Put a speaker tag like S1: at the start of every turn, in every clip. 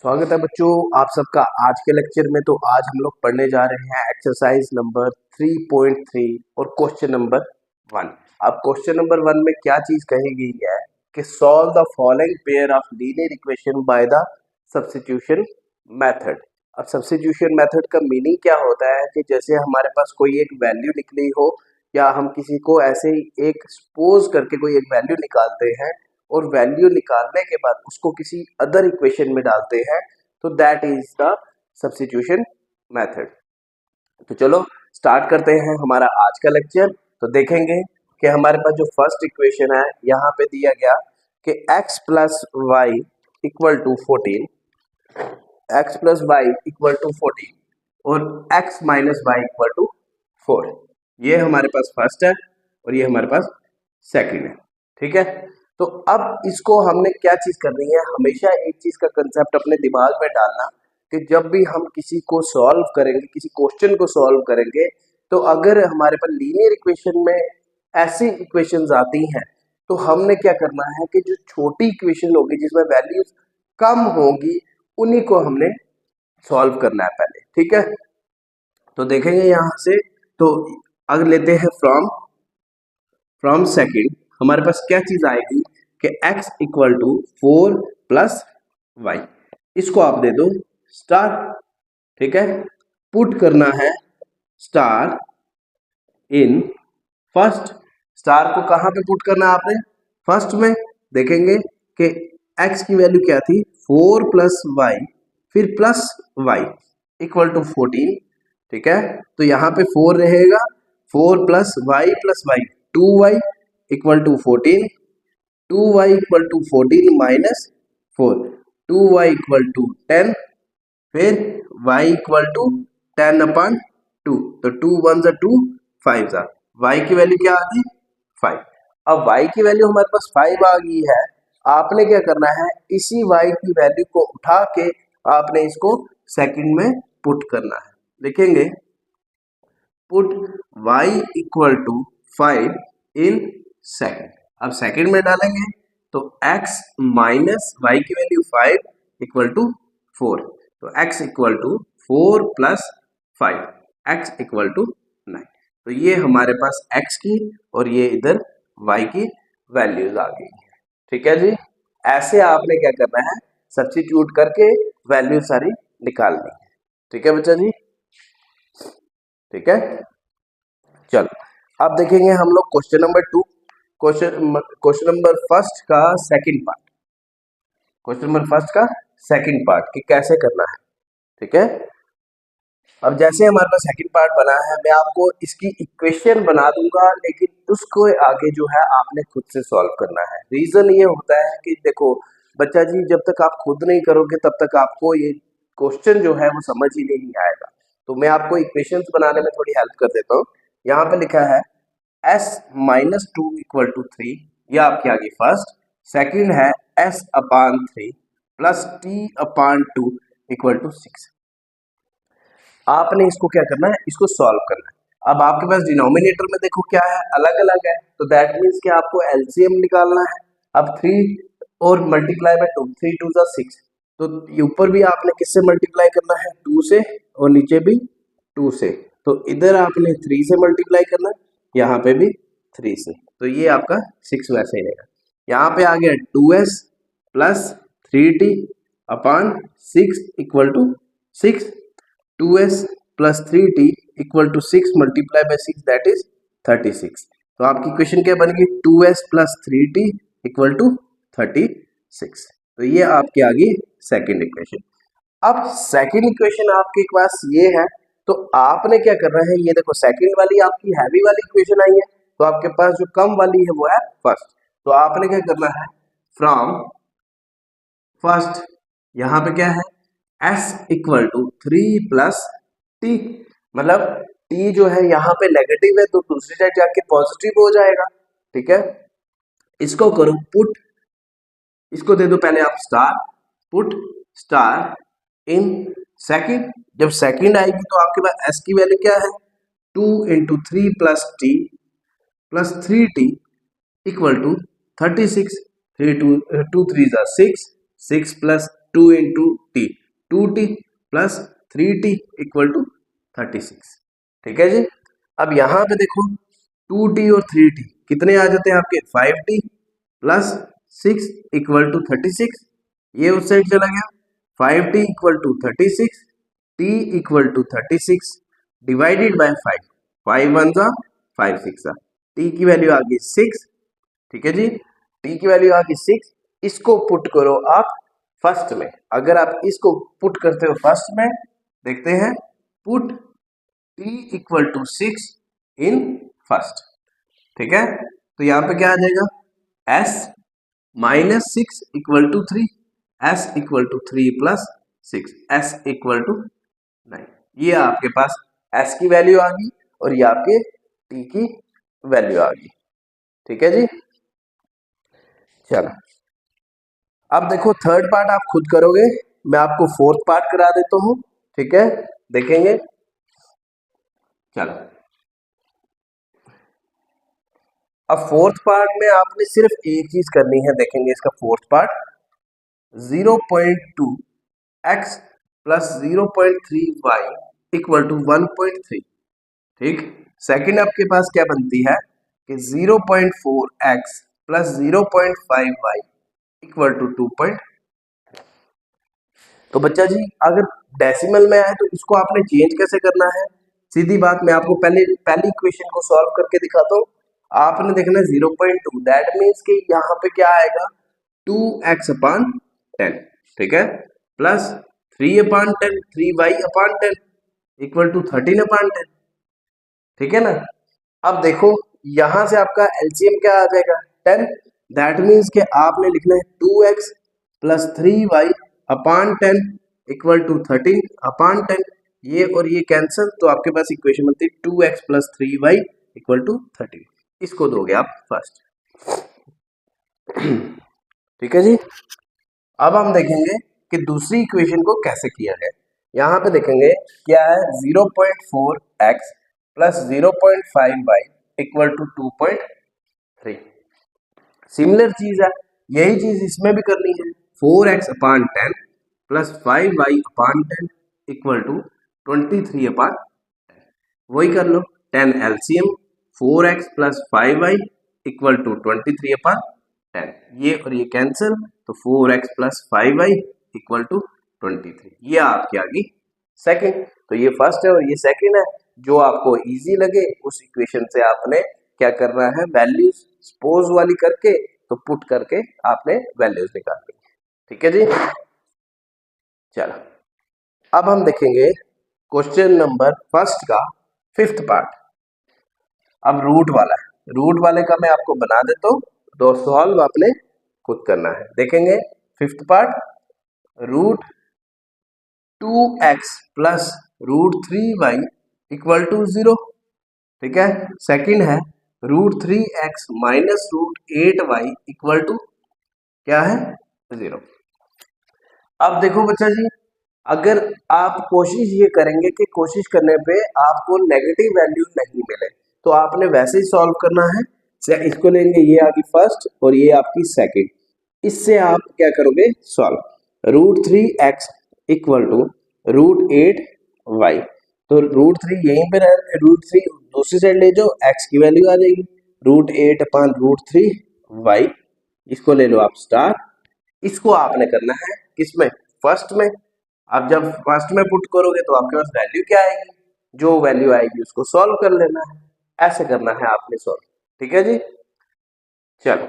S1: स्वागत है बच्चों आप सबका आज के लेक्चर में। तो आज हम लोग पढ़ने जा रहे हैं एक्सरसाइज नंबर 3.3 और क्वेश्चन नंबर 1। अब क्वेश्चन नंबर 1 में क्या चीज कही गई है कि solve the following pair of linear equation by the substitution method. अब सब्स्टिट्यूशन मेथड का मीनिंग क्या होता है कि जैसे हमारे पास कोई एक वैल्यू निकली हो या हम किसी को ऐसे ही एक सपोज करके कोई एक वैल्यू निकालते हैं और वैल्यू निकालने के बाद उसको किसी अदर इक्वेशन में डालते हैं, तो that is the substitution method. तो चलो स्टार्ट करते हैं हमारा आज का लेक्चर। तो देखेंगे कि हमारे पास जो फर्स्ट इक्वेशन है यहाँ पे दिया गया कि x plus y equal to 14, x plus y equal to 14 और x minus y equal to 4। ये हमारे पास फर्स्ट है और ये हमारे पास सेकंड है। ठीक है, तो अब इसको हमने क्या चीज करनी है, हमेशा एक चीज का कंसेप्ट अपने दिमाग में डालना कि जब भी हम किसी को सॉल्व करेंगे, किसी क्वेश्चन को सॉल्व करेंगे, तो अगर हमारे पास लीनियर इक्वेशन में ऐसी इक्वेशंस आती हैं तो हमने क्या करना है कि जो छोटी इक्वेशन होगी जिसमें वैल्यूज कम होगी उन्हीं को हमने सॉल्व करना है पहले। ठीक है, तो देखेंगे यहां से। तो अगर लेते हैं फ्रॉम सेकंड, हमारे पास क्या चीज आएगी कि x equal to 4 plus y, इसको आप दे दो स्टार। ठीक है, पुट करना है स्टार इन फर्स्ट। स्टार को कहां पे पुट करना है आपने, फर्स्ट में। देखेंगे कि x की वैल्यू क्या थी 4 प्लस वाई, फिर प्लस वाई इक्वल टू 14। ठीक है, तो यहाँ पे 4 रहेगा, 4 plus y 2y equal to 14, 2y equal to 14 minus 4, 2y equal to 10, फिर y इक्वल टू 10 अपॉन 2, तो 2 1 जा 2 5 जा, y की वैल्यू क्या आ गई 5। अब y की वैल्यू हमारे पास 5 आ गई है। आपने क्या करना है, इसी y की वैल्यू को उठा के आपने इसको सेकंड में पुट करना है। देखेंगे put y equal to 5 in second. अब सेकंड में डालेंगे तो x माइनस वाई की वैल्यू 5 इक्वल टू 4, तो x equal to 4 plus 5, x equal to 9। तो ये हमारे पास x की और ये इधर y की वैल्यूज आ गई है। ठीक है जी, ऐसे आपने क्या करना है, सब्स्टिट्यूट करके वैल्यू सारी निकालनी है। ठीक है बच्चा जी, ठीक है। चलो अब देखेंगे हम लोग question number 2, question number first का second part, question number first का सेकंड पार्ट कि कैसे करना है। ठीक है, अब जैसे हमारे पास सेकंड पार्ट बना है, मैं आपको इसकी इक्वेशन बना दूंगा, लेकिन उसको आगे जो है आपने खुद से सॉल्व करना है। रीजन ये होता है कि देखो बच्चा जी, जब तक आप खुद नहीं करोगे तब तक आपको ये क्वेश्चन जो है वो समझ ही नहीं आएगा। तो मैं आपको इक्वेशंस बनाने में थोड़ी हेल्प कर देता हूँ। यहाँ पे लिखा है s माइनस 2 इक्वल टू 3, यह आपकी आ गई फर्स्ट। सेकंड है s upon 3 plus t upon 2 equal to 6। आपने इसको क्या करना है, इसको सॉल्व करना है। अब आपके पास डिनोमिनेटर में देखो क्या है, अलग अलग है, तो दैट मीन्स कि आपको एलसीएम निकालना है। अब 3 और मल्टीप्लाई बाय 2, 3 2 जा 6, तो ऊपर भी आपने किससे मल्टीप्लाई करना है 2 से, और नीचे भी 2 से। तो इधर आपने 3 से मल्टीप्लाई करना है, यहाँ पे भी 3 से, तो ये आपका 6 वैसे ही रहेगा। यहाँ पे आ गया 2s plus 3t upon 6 equal to 6, 2s plus 3t equal to 6 multiply by 6 that is 36। तो आपकी इक्वेशन क्या बनेगी, 2s plus 3t equal to 36। तो ये आपकी आ गई सेकेंड इक्वेशन। अब सेकेंड इक्वेशन आपके पास ये है, तो आपने क्या करना है, ये देखो सेकेंड वाली आपकी हैवी वाली इक्वेशन आई है, तो आपके पास जो कम वाली है वो है फर्स्ट। तो आपने क्या करना है, फ्रॉम फर्स्ट, यहाँ पे क्या है s equal to 3 plus t, मतलब t जो है यहाँ पे नेगेटिव है तो दूसरी साइड जाके पॉजिटिव हो जाएगा। ठीक है, इसको करो पुट, इसको दे दो पहले आप star, put star in second. जब सेकंड आएगी तो आपके पास s की वैल्यू क्या है 2 into 3 plus t plus 3t equal to 36, 3 2 3 जा 6, 6 plus 2 into t, 2t plus 3t equal to 36। ठीक है जी। अब यहाँ पे देखो 2t और 3t कितने आ जाते हैं आपके 5t प्लस 6 इक्वल टू 36। ये उस साइड चला गया 5t equal to 36, t equal to 36 divided by 5, 5 one जा 5 सिक्स जा, t की वैल्यू आ गई 6। ठीक है जी, t की वैल्यू आ गई 6। इसको पुट करो आप फर्स्ट में। अगर आप इसको पुट करते हो फर्स्ट में, देखते हैं put t equal to 6 in first. ठीक है, तो यहाँ पे क्या आ जाएगा s minus 6 equal to 3, s equal to 3 plus 6, s equal to 9। ये आपके पास s की वैल्यू आ गई और ये आपके t की वैल्यू आ गई। ठीक है जी, चलो अब देखो थर्ड पार्ट आप खुद करोगे, मैं आपको फोर्थ पार्ट करा देता हूं। ठीक है, देखेंगे। चलो अब फोर्थ पार्ट में आपने सिर्फ एक चीज करनी है, देखेंगे इसका fourth part 0.2 x plus 0.3 y equal to 1.3। ठीक, सेकंड आपके पास क्या बनती है कि 0.4 x plus 0.5 y equal to 2. तो बच्चा जी अगर डेसिमल में आए तो इसको आपने चेंज कैसे करना है? सीधी बात, मैं आपको पहली इक्वेशन को सॉल्व करके दिखाता हूँ। आपने देखना है 0.2, दैट मीन्स कि यहाँ पे क्या आएगा 2x अपॉन 10। ठीक है, plus 3 upon 10, 3y upon 10 equal to 13 upon 10। ठीक है ना। अब देखो यहां से आपका एलसीएम क्या आ जाएगा 10, दैट मीन्स कि आपने लिखना है 2x plus 3y upon 10 equal to 13 upon 10। ये और ये कैंसिल, तो आपके पास इक्वेशन बनती है 2x plus 3y equal to 13। इसको दोगे आप फर्स्ट। ठीक है जी, अब हम देखेंगे कि दूसरी इक्वेशन को कैसे किया जाए। यहाँ पे देखेंगे क्या है 0.4x plus 0.5y equal to 2.3। Similar चीज है, यही चीज इसमें भी करनी है। 4x upon 10 plus 5y upon 10 equal to 23 upon 10। वही कर लो 10 LCM 4x plus 5y equal to 23 upon 10। ये और ये कैंसिल, तो 4x plus 5y equal to 23। ये आपकी आ गई सेकेंड। तो ये फर्स्ट है और ये सेकेंड है। जो आपको इजी लगे उस इक्वेशन से आपने क्या करना है, वैल्यूज सपोज वाली करके तो पुट करके आपने वैल्यूज निकालनी है। ठीक है जी, चलो अब हम देखेंगे क्वेश्चन नंबर फर्स्ट का फिफ्थ पार्ट। अब रूट वाला है, रूट वाले का मैं आपको बना देता हूँ, तो सॉल्व आपने खुद करना है। देखेंगे fifth part, root 2x plus root 3y equal to 0। ठीक है, सेकंड है root 3x minus root 8y equal to क्या है 0। अब देखो बच्चा जी, अगर आप कोशिश ये करेंगे कि कोशिश करने पे आपको नेगेटिव वैल्यू नहीं मिले, तो आपने वैसे ही सॉल्व करना है। इसको लेंगे, ये आ गई फर्स्ट और ये आपकी सेकंड। इससे आप क्या करोगे solve, root 3x equal to root 8y। तो रूट 3 यहीं पे रहे, रूट 3 दूसरी साइड ले जाओ, x की वैल्यू आ जाएगी रूट 8 अपॉन रूट 3y। इसको ले लो आप स्टार। इसको आपने करना है किसमें, फर्स्ट में। आप जब फर्स्ट में पुट करोगे तो आपके पास वैल्यू क्या आएगी, जो वैल्यू आएगी उसको सॉल्व कर लेना है। ऐसे करना है आपने सॉल्व। ठीक है जी, चलो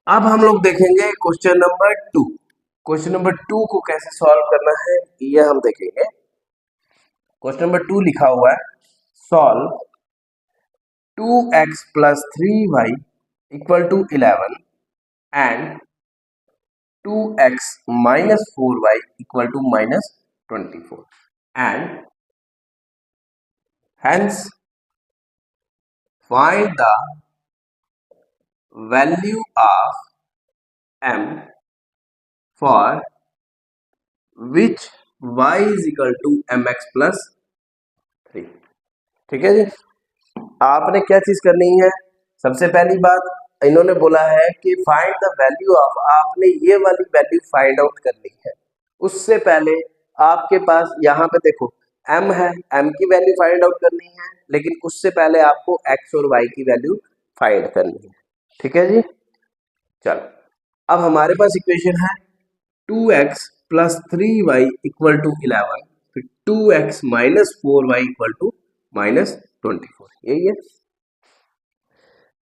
S1: अब हम लोग देखेंगे क्वेश्चन नंबर 2। क्वेश्चन नंबर 2 को कैसे सॉल्व करना है ये हम देखेंगे। क्वेश्चन नंबर 2 लिखा हुआ है solve 2x plus 3y equal to 11 and 2x minus 4y equal to minus 24 and hence find the value of m for which y is equal to mx plus 3। ठीक है जी, आपने क्या चीज करनी है, सबसे पहली बात इन्होंने बोला है कि फाइंड द वैल्यू ऑफ, आपने ये वाली वैल्यू फाइंड आउट करनी है। उससे पहले आपके पास यहाँ पे देखो m है, m की वैल्यू फाइंड आउट करनी है, लेकिन उससे पहले आपको x और y की वैल्यू फाइंड करनी है। ठीक है जी, चलो अब हमारे पास इक्वेशन है 2x plus 3y equal to 11, फिर 2x minus 4y equal to minus 24, यही है।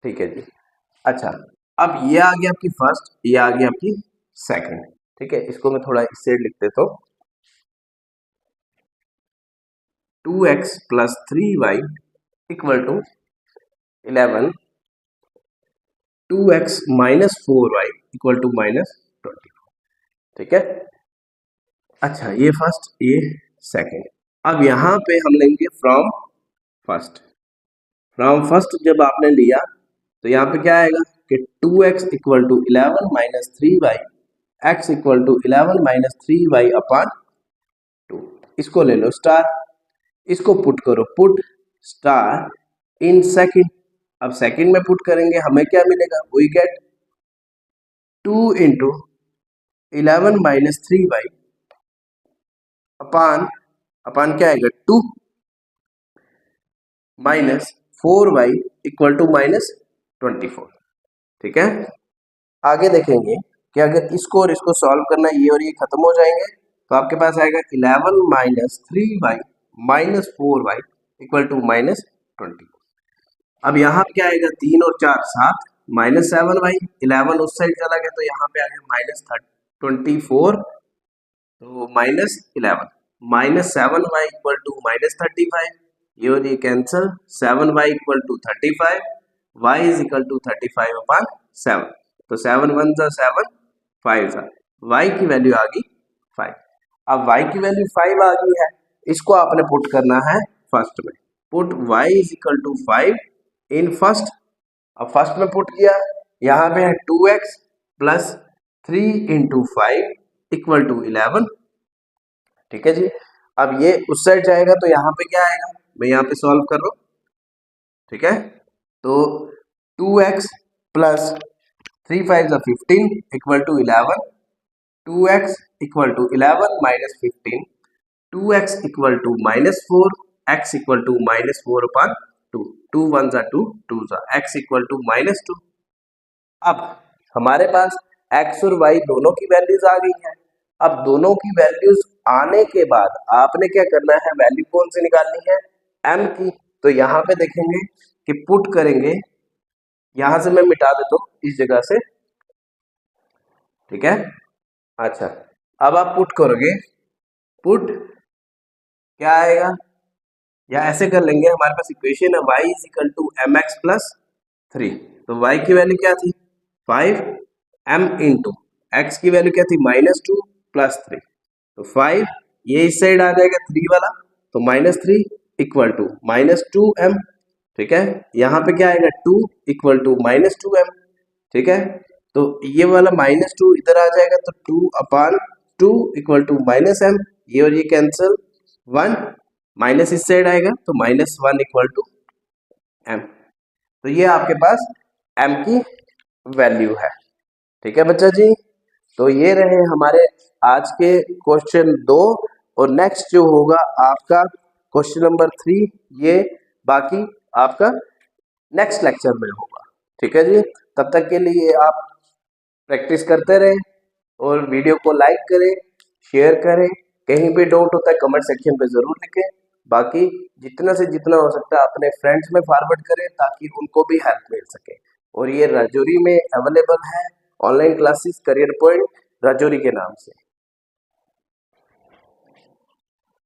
S1: ठीक है जी, अच्छा अब ये आ गया आपकी फर्स्ट, ये आ गया आपकी सेकंड। ठीक है, इसको मैं थोड़ा इससे लिख देता हूँ। 2x plus 3y equal to 11, 2x minus 4y equal to minus 24। ठीक है, अच्छा ये फर्स्ट, ये सेकंड। अब यहाँ पे हम लेंगे फ्रॉम फर्स्ट। फ्रॉम फर्स्ट जब आपने लिया तो यहाँ पे क्या आएगा कि 2x equal to 11 minus 3y, x equal to 11 minus 3y upon 2। इसको ले लो स्टार, इसको पुट करो, पुट स्टार इन सेकंड। अब सेकंड में पुट करेंगे हमें क्या मिलेगा, we get 2 into 11 minus 3y upon, upon क्या आएगा 2 minus 4y equal to minus 24। ठीक है, आगे देखेंगे कि अगर इसको और इसको सॉल्व करना, ये और ये खत्म हो जाएंगे, तो आपके पास आएगा 11 minus 3y minus 4y equal to minus 24। अब यहाँ पे क्या आएगा, 3 और 4 7 माइनस 7y, 11 उस साइड चला गया तो यहाँ पे आ गया माइनस 24, तो minus 11 minus 7y equal to minus 35, ये और ये cancel, 7y equal to 35, y is equal to 35 upon 7, तो 7 1 जा 7 5 जा, y की वैल्यू आ गई 5। अब y की वैल्यू 5 आ गई है, इसको आपने पुट करना है फर्स्ट में, put y is equal to 5 in first. अब फर्स्ट में पुट किया, यहाँ पे है 2x plus 3 into 5 equal to 11। ठीक है जी, अब ये उस साइड जाएगा तो यहाँ पे क्या आएगा, मैं यहाँ पे सॉल्व कर रहा हूँ। ठीक है, तो 2x प्लस 3 5 जा 15 equal to 11, 2x equal to 11 minus 15, 2x equal to minus 4, x equal to minus 4 upon 2, 2 1 जा 2 2 जा, x इक्वल टू माइनस 2। अब हमारे पास x और y दोनों की वैल्यूज आ गई हैं। अब दोनों की वैल्यूज आने के बाद आपने क्या करना है, वैल्यू कौन सी निकालनी है, m की। तो यहाँ पे देखेंगे कि पुट करेंगे, यहां से मैं मिटा देता हूँ इस जगह से। ठीक है, अच्छा अब आप पुट करोगे, पुट क्या आएगा, या ऐसे कर लेंगे, हमारे पास इक्वेशन है y is equal to M X plus 3, तो y की वैल्यू क्या थी 5, m इंटू एक्स की वैल्यू क्या थी माइनस 2 प्लस 3, तो 5 ये इस साइड आ जाएगा 3 वाला, तो minus 3 equal to minus 2m। ठीक है, यहाँ पे क्या आएगा 2 इक्वल टू माइनस 2m। ठीक है, तो ये वाला माइनस 2 इधर आ जाएगा, तो 2 अपान 2 इक्वल टू माइनस m, ये और ये कैंसिल, 1 माइनस इस साइड आएगा तो माइनस 1 इक्वल टू m। तो ये आपके पास m की वैल्यू है। ठीक है बच्चा जी, तो ये रहे हमारे आज के क्वेश्चन 2, और नेक्स्ट जो होगा आपका क्वेश्चन नंबर 3, ये बाकी आपका नेक्स्ट लेक्चर में होगा। ठीक है जी, तब तक के लिए आप प्रैक्टिस करते रहें और वीडियो को लाइक करें, शेयर करें, कहीं भी डाउट होता है कमेंट सेक्शन पे ज़रूर लिखें। बाकी जितना से जितना हो सकता है अपने फ्रेंड्स में फॉरवर्ड करें ताकि उनको भी हेल्प मिल सके। और ये राजौरी में अवेलेबल है online classes, career point Rajouri के नाम से।